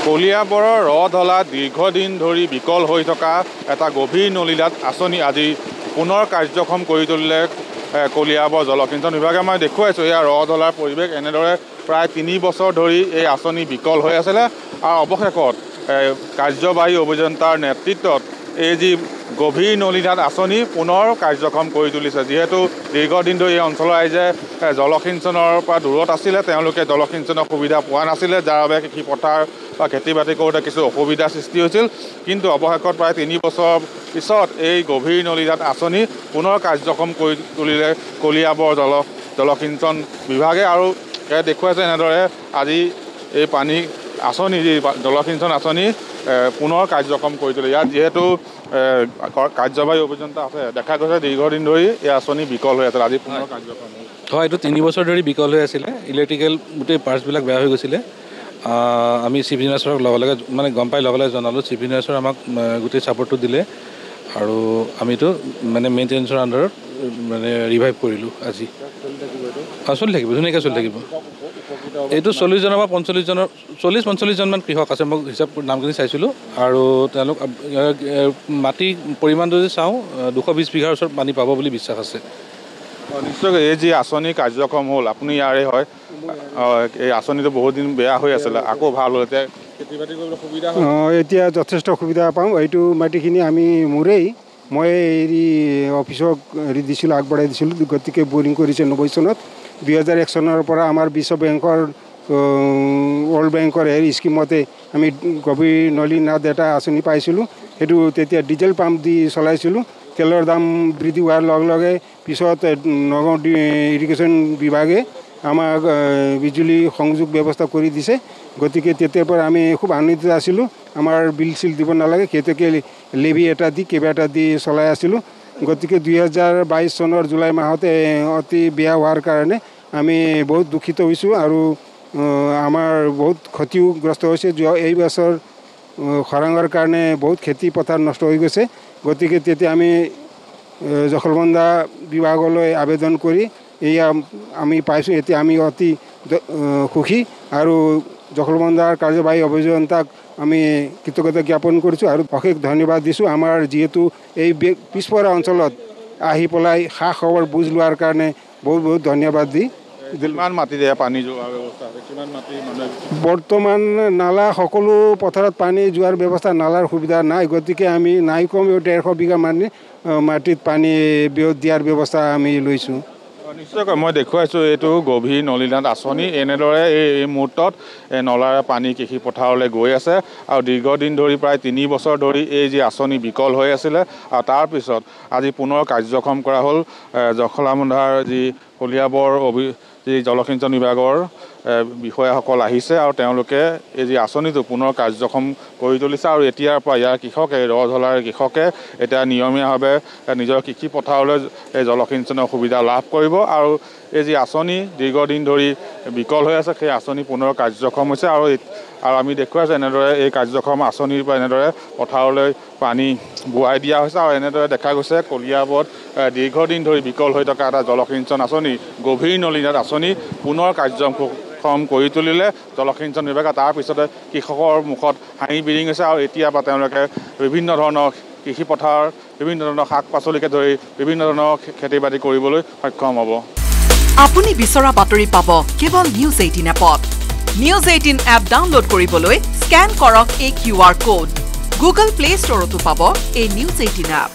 কলিয়াবৰৰ ৰধলা দীৰ্ঘদিন ধৰি বিকল হৈ থকা এটা গভীৰ নলীনাদ আঁচনি আজি পুনৰ কাৰ্যক্ষম কৰি তুলিলে কলিয়াবৰ জলসিঞ্চন বিভাগে। মই দেখুৱাইছোঁ এয়া ৰধলাৰ পৰিৱেশ এনেদৰে প্ৰায় 3 বছৰ ধৰি এই আঁচনি বিকল হৈ আছিলে আৰু অৱশেষত কাৰ্যবাহী অভিযন্তাৰ নেতৃত্বত এই যি গভীৰ নলীনাদ আঁচনি পুনৰ কাৰ্যক্ষম কৰি তুলিছে। যিহেতু দীৰ্ঘদিন ধৰি এই অঞ্চলৰ ৰাইজে জলসিঞ্চনৰ পৰা দূৰত আছিলে, তেওঁলোকে জলসিঞ্চনৰ সুবিধা পোৱা নাছিলে, যাৰ বাবে কৃষি পথাৰ বা খেতি বাতি কৰোঁতে কিছু অসুবিধাৰ সৃষ্টি হৈছিল। কিন্তু অৱশেষত প্ৰায় 3 বছৰ পিছত এই গভীৰ নলীনাদ আঁচনি পুনৰ কাৰ্যক্ষম কৰি তুলিলে কলিয়াবৰ জলসিঞ্চন বিভাগে। আৰু দেখুৱাইছে এনেদৰে আজি এই পানী আঁচনি যি জলসিঞ্চন আঁচনি পুনৰ কাৰ্যক্ষম কৰি তুলিলে। ইয়াত যিহেতু কাৰ্যবাহী অভিযন্তা আছে, দেখা গৈছে দীৰ্ঘদিন ধৰি এই আঁচনি বিকল হৈ আছিল, আজি পুনৰ কাৰ্যক্ষম হয়। এইটো 3 বছৰ ধৰি বিকল হৈ আছিলে, ইলেক্ট্ৰিকেল গোটেই পাৰ্টছবিলাক বেয়া হৈ গৈছিলে। আমি চিফ ইঞ্জিনিয়াৰক লগে লগে মানে গম পাই লগে লগে জনালোঁ, চিফ ইঞ্জিনিয়াৰে আমাক গোটেই ছাপৰ্টটো দিলে আৰু আমিতো মানে মেইনটেনেঞ্চৰ আণ্ডাৰত মানে ৰিভাইভ কৰিলোঁ। আজি চলি থাকিব, ধুনীয়াকৈ চলি থাকিব। এইটো 40জনৰ পৰা 45জনমান কৃষক আছে, মই হিচাপ নামখিনি চাইছিলোঁ। আৰু তেওঁলোক মাটিৰ পৰিমাণটো যদি চাওঁ 220 বিঘাৰ ওচৰত পানী পাব বুলি বিশ্বাস আছে। নিশ্চয়কৈ এই যি আঁচনি কাৰ্যক্ষম হ'ল, আপুনি ইয়াৰে হয়, এই আঁচনিটো বহুত দিন বেয়া হৈ আছিলে, আকৌ ভাল হ'ল, এতিয়া খেতি বাতি কৰিবলৈ সুবিধা হ'ল। এতিয়া যথেষ্ট সুবিধা পাওঁ। এইটো মাটিখিনি আমি মোৰেই, মই হেৰি অফিচক হেৰি দিছিলোঁ, আগবঢ়াই দিছিলোঁ। গতিকে বৰিং কৰিছে 90 চনত। 2001 চনৰ পৰা আমাৰ বিশ্ব বেংকৰ ৱৰ্ল্ড বেংকৰ হেৰি স্কিমতে আমি গভীৰ নলীনাদ এটা আঁচনি পাইছিলোঁ। সেইটো তেতিয়া ডিজেল পাম্প দি চলাইছিলোঁ। তেলৰ দাম বৃদ্ধি হোৱাৰ লগে লগে পিছত নগাঁও ইৰিগেশ্যন বিভাগে আমাক বিজুলী সংযোগ ব্যৱস্থা কৰি দিছে। গতিকে তেতিয়াৰ পৰা আমি খুব আনন্দিত আছিলোঁ, আমাৰ বিল চিল দিব নালাগে, সেইটোকে লেভি এটা দি কেবা এটা দি চলাই আছিলোঁ। গতিকে 2022 চনৰ জুলাই মাহতে অতি বেয়া হোৱাৰ কাৰণে আমি বহুত দুখিত হৈছোঁ আৰু আমাৰ বহুত ক্ষতিগ্ৰস্ত হৈছে। এই বছৰ খৰাঙৰ কাৰণে বহুত খেতি পথাৰ নষ্ট হৈ গৈছে। গতিকে তেতিয়া আমি জখলবন্ধা বিভাগলৈ আবেদন কৰি এয়া আমি পাইছোঁ। এতিয়া আমি অতি সুখী আৰু জখলবন্ধাৰ কাৰ্যবাহী অভিযন্তাক আমি কৃতজ্ঞতা জ্ঞাপন কৰিছোঁ আৰু অশেষ ধন্যবাদ দিছোঁ। আমাৰ যিহেতু এই পিছপৰা অঞ্চলত আহি পেলাই খা খবৰ বুজ লোৱাৰ কাৰণে বহুত বহুত ধন্যবাদ দি। কিমান মাটি দিয়ে পানী যোৱাৰ ব্যৱস্থা আছে? কিমান মাটি মানে বৰ্তমান নালা সকলো পথাৰত পানী যোৱাৰ ব্যৱস্থা, নালাৰ সুবিধা নাই। গতিকে আমি নাই কমেও 150 বিঘা মাটিত পানী দিয়াৰ ব্যৱস্থা আমি লৈছোঁ। নিশ্চয়কৈ মই দেখুৱাইছোঁ এইটো গভীৰ নলীনাদ আঁচনি। এনেদৰে এই মুহূৰ্তত নলাৰে পানী কৃষি পথাৰলৈ গৈ আছে আৰু দীৰ্ঘদিন ধৰি প্ৰায় 3 বছৰ ধৰি এই যি আঁচনি বিকল হৈ আছিলে আৰু তাৰপিছত আজি পুনৰ কাৰ্যক্ষম কৰা হ'ল। জখলাবন্ধাৰ যি কলিয়াবৰ যি জলসিঞ্চন বিভাগৰ বিষয়াসকল আহিছে আৰু তেওঁলোকে এই যি আঁচনিটো পুনৰ কাৰ্যক্ষম কৰি তুলিছে আৰু এতিয়াৰ পৰা ইয়াৰ কৃষকে, ৰধলাৰ কৃষকে এতিয়া নিয়মীয়াভাৱে নিজৰ কৃষি পথাৰলৈ এই জলসিঞ্চনৰ সুবিধা লাভ কৰিব আৰু এই যি আঁচনি দীৰ্ঘদিন ধৰি বিকল হৈ আছে, সেই আঁচনি পুনৰ কাৰ্যক্ষম হৈছে। আৰু আমি দেখুৱাইছোঁ এনেদৰে এই কাৰ্যক্ষম আঁচনিৰ পৰা এনেদৰে পথাৰলৈ পানী বোৱাই দিয়া হৈছে আৰু এনেদৰে দেখা গৈছে কলিয়াবৰত দীৰ্ঘদিন ধৰি বিকল হৈ থকা এটা জলসিঞ্চন আঁচনি, গভীৰ নলীনাদ আঁচনি পুনৰ কাৰ্যক্ষম কৰি তুলিলে জলসিঞ্চন বিভাগে। তাৰপিছতে কৃষকৰ মুখত হাঁহি বিৰিং হৈছে আৰু এতিয়া পৰা তেওঁলোকে বিভিন্ন ধৰণৰ কৃষি পথাৰ, বিভিন্ন ধৰণৰ শাক পাচলিকে ধৰি বিভিন্ন ধৰণৰ খেতি বাতি কৰিবলৈ সক্ষম হ'ব। আপুনি বিচৰা বাতৰি পাব কেৱল নিউজ 18 এপত। নিউজ 18 এপ ডাউনলোড কৰিবলৈ স্কেন কৰক এই QR কোড। গুগল প্লে ষ্টৰতো পাব এই নিউজ 18 এপ।